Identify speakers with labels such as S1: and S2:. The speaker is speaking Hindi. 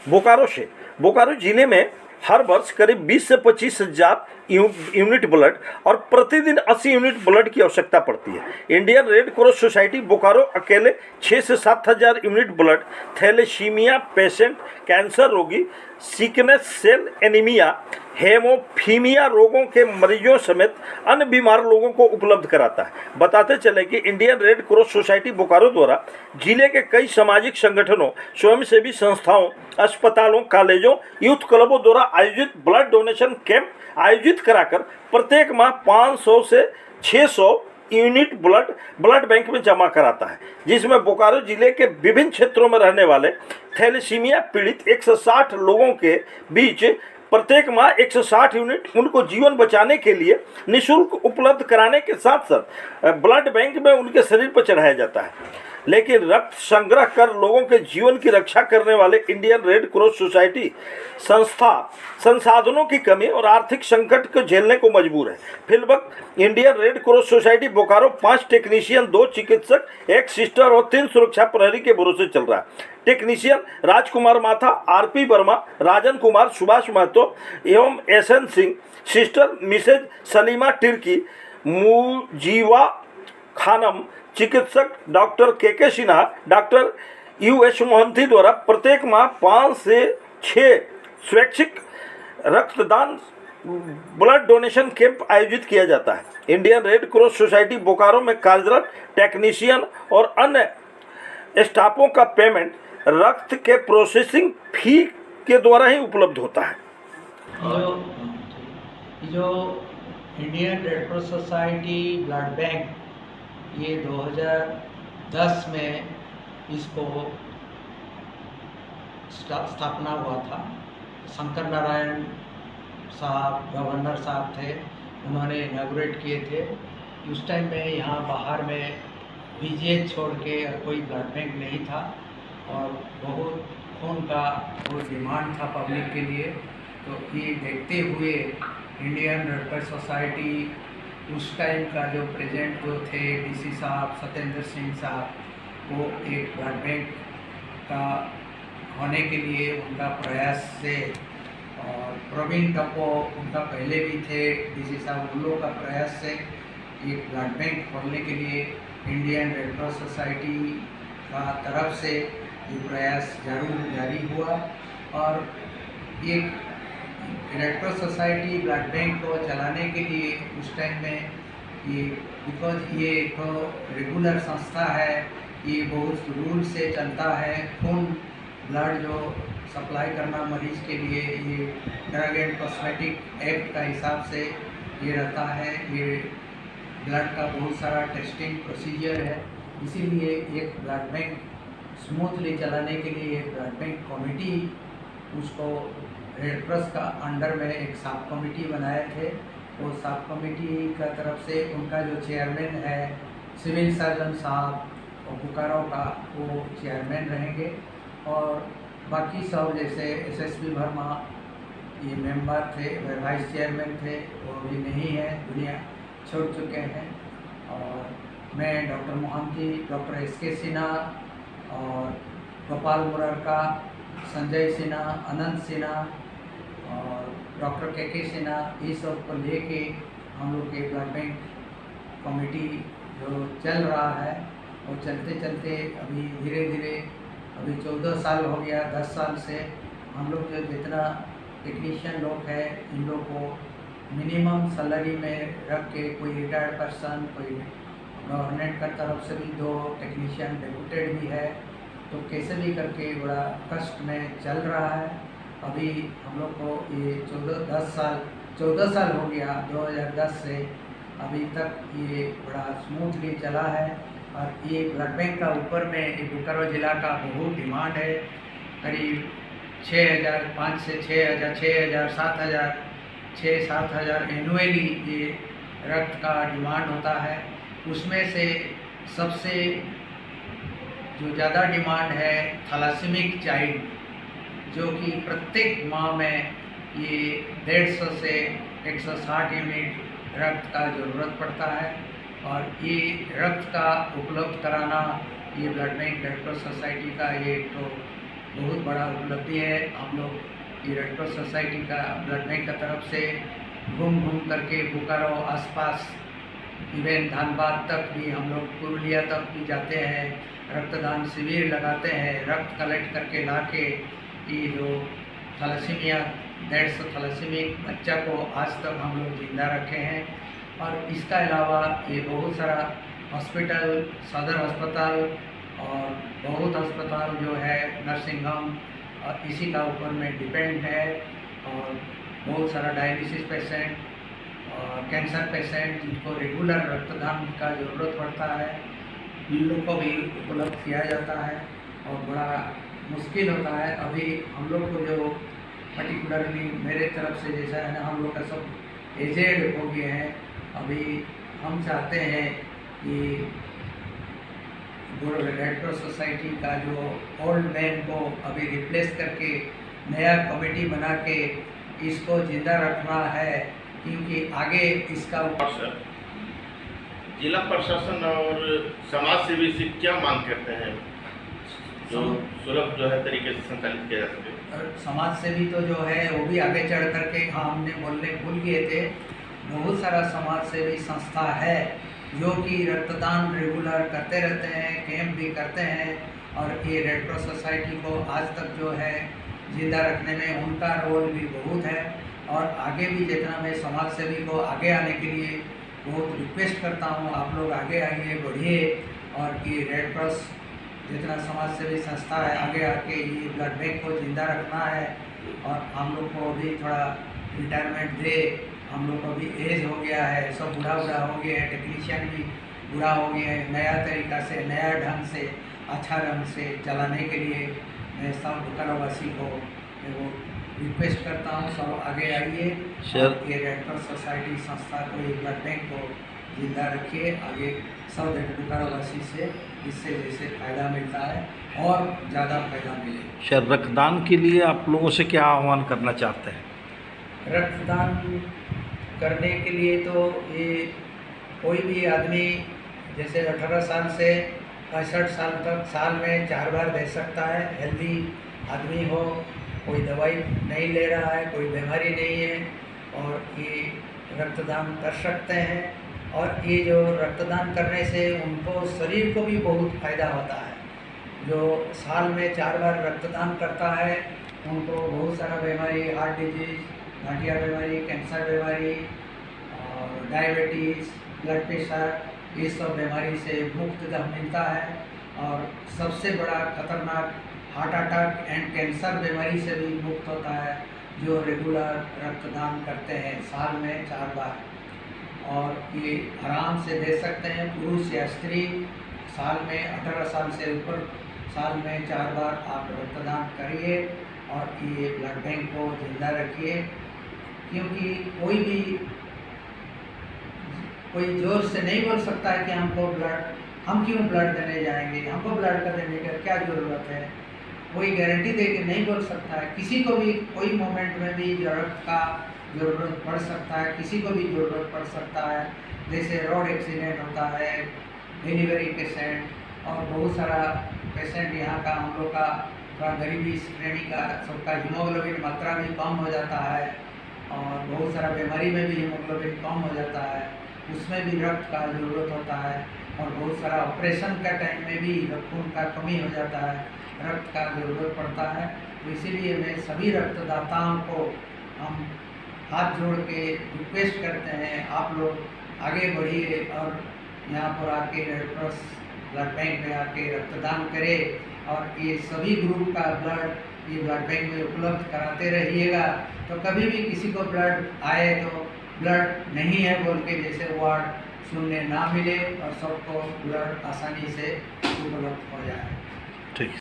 S1: बोकारो से। बोकारो जिले में हर वर्ष करीब 20 से 25 हजार यूनिट ब्लड और प्रतिदिन 80 यूनिट ब्लड की आवश्यकता पड़ती है। Indian red cross society Bokaro अकेले 6 से 7 हजार unit blood thalassaemia patient, cancer रोगी, सिकनेस सेल एनीमिया, हेमोफीलिया रोगों के मरीजों समेत अन्य बीमार लोगों को उपलब्ध कराता है। बताते चले कि Indian red cross society Bokaro द्वारा जिले के कई सामाजिक संगठनों, स्वयंसेवी संस्थाओं, अस्पतालों, कॉलेजों, यूथ क्लबों द्वारा आयोजित ब्लड डोनेशन कैंप आयोजित कराकर प्रत्येक माह 500 से 600 यूनिट ब्लड बैंक में जमा कराता है, जिसमें बोकारो जिले के विभिन्न क्षेत्रों में रहने वाले थैलेसीमिया पीड़ित 160 लोगों के बीच प्रत्येक माह 160 यूनिट उनको जीवन बचाने के लिए निःशुल्क उपलब्ध कराने के साथ साथ ब्लड बैंक में उनके शरीर पर चढ़ाया जाता है। लेकिन रक्त संग्रह कर लोगों के जीवन की रक्षा करने वाले इंडियन रेड क्रॉस सोसाइटी संस्था संसाधनों की कमी और आर्थिक संकट को झेलने को मजबूर है। फिलहाल Indian red cross society Bokaro 5 technician, 2 चिकित्सक, 1 सिस्टर और 3 सुरक्षा प्रहरी के भरोसे चल रहा है। टेक्नीशियन राजकुमार माथा, आरपी वर्मा, राजन कुमार, सुभाष महतो एवं SN Singh, sister Mrs Salima Tirkey, Mujiva Khanam, चिकित्सक डॉक्टर के सिन्हा, डॉक्टर यूएस मोहंती द्वारा प्रत्येक माह 5 से 6 स्वैच्छिक रक्तदान ब्लड डोनेशन कैंप आयोजित किया जाता है। Indian red cross society Bokaro में कार्यरत टेक्नीशियन और अन्य स्टाफों का पेमेंट रक्त के प्रोसेसिंग फी के द्वारा ही उपलब्ध होता है।
S2: जो Indian red cross society blood bank ये 2010 में इसको स्थापना हुआ था। शंकर नारायण साहब गवर्नर साहब थे, उन्होंने इनाग्रेट किए थे। उस टाइम में यहाँ बाहर में बीजेएच छोड़ के कोई ब्लड बैंक नहीं था और बहुत खून का बहुत डिमांड था पब्लिक के लिए। तो ये देखते हुए इंडियन रेड क्रॉस सोसाइटी उस टाइम का जो प्रेजेंट जो थे डीसी साहब सत्येंद्र सिंह साहब, वो एक ब्लड बैंक का होने के लिए उनका प्रयास से, और प्रवीण टप्पो उनका पहले भी थे डीसी साहब, उन लोगों का प्रयास से एक ब्लड बैंक खोलने के लिए इंडियन रेड क्रॉस सोसाइटी का तरफ से ये प्रयास जारी हुआ। और एक red cross society blood bank को चलाने के लिए उस टाइम में ये बिकॉज ये तो रेगुलर संस्था है, ये बहुत रूल से चलता है। खून ब्लड जो सप्लाई करना मरीज के लिए ये ड्रग एंड कॉस्मेटिक एक्ट का हिसाब से ये रहता है। ये ब्लड का बहुत सारा टेस्टिंग प्रोसीजर है, इसीलिए एक ब्लड बैंक स्मूथली चलाने के लिए एक ब्लड बैंक कमेटी उसको रेड क्रॉस का अंडर में एक सब कमेटी बनाए थे। वो सब कमेटी का तरफ से उनका जो चेयरमैन है सिविल सर्जन साहब और बोकारो का, वो चेयरमैन रहेंगे। और बाकी सब जैसे एसएसपी वर्मा ये मेंबर थे, वाइस चेयरमैन थे, वो भी नहीं है, दुनिया छोड़ चुके हैं। और मैं doctor Mohanty, doctor S K Sinha और गोपाल मुरारका, संजय सिन्हा, अनंत सिन्हा और डॉक्टर के सिन्हा, ये सब को लेके हम लोग के ब्लड बैंक कमेटी जो चल रहा है, वो चलते चलते अभी धीरे धीरे अभी 14 साल हो गया। 10 साल से हम लोग जो जितना टेक्नीशियन लोग हैं, इन लोग को मिनिमम सैलरी में रख के, कोई रिटायर्ड पर्सन, कोई गवर्नमेंट का तरफ से भी 2 टेक्नीशियन डेपुटेड भी है, तो कैसे भी करके बड़ा कष्ट में चल रहा है। अभी हम लोग को ये 14 साल हो गया, 2010 से अभी तक ये बड़ा स्मूथली चला है। और ये ब्लड बैंक का ऊपर में ये बोकारो ज़िला का बहुत डिमांड है। करीब 6,000, 5 से 6,000, 6,000, 7,000, 6-7,000 एनुअली ये रक्त का डिमांड होता है। उसमें से सबसे जो ज़्यादा डिमांड है थैलेसीमिक चाइल्ड, जो कि प्रत्येक माह में ये 150 से 160 यूनिट रक्त का ज़रूरत पड़ता है। और ये रक्त का उपलब्ध कराना ये blood bank red cross society का ये तो बहुत बड़ा उपलब्धि है। हम लोग ये रेड क्रॉस सोसाइटी का ब्लड बैंक की तरफ से घूम घूम करके बोकारो आसपास इवन धनबाद तक भी हम लोग पुरुलिया तक भी जाते हैं, रक्तदान शिविर लगाते हैं, रक्त कलेक्ट करके ला के ये जो थैलेसीमिया डेढ़ थैलेसीमिक बच्चा को आज तक हम लोग जिंदा रखे हैं। और इसका अलावा ये बहुत सारा हॉस्पिटल, सदर अस्पताल और बहुत अस्पताल जो है नर्सिंग होम और इसी का ऊपर में डिपेंड है। और बहुत सारा डायलिसिस पेशेंट और कैंसर पेशेंट जिनको रेगुलर रक्तदान का ज़रूरत पड़ता है, इन लोग को भी उपलब्ध किया जाता है। और बड़ा मुश्किल होता है अभी हम लोग को, जो पर्टिकुलरली मेरे तरफ से जैसा है ना, हम लोग का सब एजेड हो गए हैं। अभी हम चाहते हैं कि रेड क्रॉस सोसाइटी का जो ओल्ड मैन को अभी रिप्लेस करके नया कमेटी बना के इसको जिंदा रखना है, क्योंकि आगे इसका
S3: जिला प्रशासन और समाज सेवी से क्या मांग करते हैं जो सुलभ जो है तरीके से संचालित किया जा सके?
S2: समाज सेवी तो जो है वो भी आगे चढ़ करके, हाँ हमने बोलने भूल गए थे, बहुत सारा समाज सेवी संस्था है जो कि रक्तदान रेगुलर करते रहते हैं, कैंप भी करते हैं। और ये रेड क्रॉस सोसाइटी को आज तक जो है जिंदा रखने में उनका रोल भी बहुत है। और आगे भी जितना मैं समाज सेवी को आगे आने के लिए बहुत रिक्वेस्ट करता हूँ, आप लोग आगे आइए, बढ़िए। और ये रेड क्रॉस जितना समाज सेवी संस्था है आगे आके ये ब्लड बैंक को जिंदा रखना है। और हम लोग को भी थोड़ा रिटायरमेंट दे, हम लोग को भी एज हो गया है, सब बूढ़ा हो गया है, टेक्नीशियन भी बूढ़ा हो गया है। नया तरीका से, नया ढंग से, अच्छा ढंग से चलाने के लिए मैं सब बोकारोवासी को वो रिक्वेस्ट करता हूँ, सब आगे आइए। और ये रेड क्रॉस सोसाइटी संस्था को, ये ब्लड बैंक को जिंदा रखिए। आगे सब बोकारोवासी से इससे जैसे फ़ायदा मिलता है और ज़्यादा फ़ायदा मिले।
S1: सर, रक्तदान के लिए आप लोगों से क्या आह्वान करना चाहते हैं?
S2: रक्तदान करने के लिए तो ये कोई भी आदमी जैसे 18 साल से 65 साल तक साल में 4 बार दे सकता है। हेल्दी आदमी हो, कोई दवाई नहीं ले रहा है, कोई बीमारी नहीं है, और ये रक्तदान कर सकते हैं। और ये जो रक्तदान करने से उनको शरीर को भी बहुत फ़ायदा होता है। जो साल में 4 बार रक्तदान करता है उनको बहुत सारा बीमारी, हार्ट डिजीज़, गठिया बीमारी, कैंसर बीमारी और डायबिटीज़, ब्लड प्रेशर, ये सब बीमारी से मुक्त मिलता है। और सबसे बड़ा खतरनाक हार्ट अटैक एंड कैंसर बीमारी से भी मुक्त होता है जो रेगुलर रक्तदान करते हैं साल में 4 बार। और ये आराम से दे सकते हैं, पुरुष या स्त्री। साल में 18 साल से ऊपर साल में 4 बार आप रक्तदान करिए और ये ब्लड बैंक को जिंदा रखिए। क्योंकि कोई जोर से नहीं बोल सकता है कि हम क्यों ब्लड देने जाएंगे, हमको ब्लड का देने का क्या ज़रूरत है। कोई गारंटी दे के नहीं बोल सकता है। किसी को भी कोई मोमेंट में भी ज़रूरत पड़ सकता है, किसी को भी ज़रूरत पड़ सकता है। जैसे रोड एक्सीडेंट होता है, डिलीवरी पेशेंट और बहुत सारा पेशेंट यहाँ का हम लोग का थोड़ा गरीबी श्रेणी का, सबका हीमोग्लोबिन मात्रा भी कम हो जाता है और बहुत सारा बीमारी में भी हीमोग्लोबिन कम हो जाता है, उसमें भी रक्त का ज़रूरत होता है। और बहुत सारा ऑपरेशन का टाइम में भी खून का कमी हो जाता है, रक्त का ज़रूरत पड़ता है। तो इसीलिए मैं सभी रक्तदाताओं को हम हाथ जोड़ के रिक्वेस्ट करते हैं, आप लोग आगे बढ़िए और यहाँ पर आके रेड क्रॉस ब्लड बैंक में आके रक्तदान करें। और ये सभी ग्रुप का ब्लड ये ब्लड बैंक में उपलब्ध कराते रहिएगा। तो कभी भी किसी को ब्लड आए तो ब्लड नहीं है बोल के जैसे वार्ड सुनने ना मिले और सबको ब्लड आसानी से उपलब्ध हो जाए।
S1: ठीक।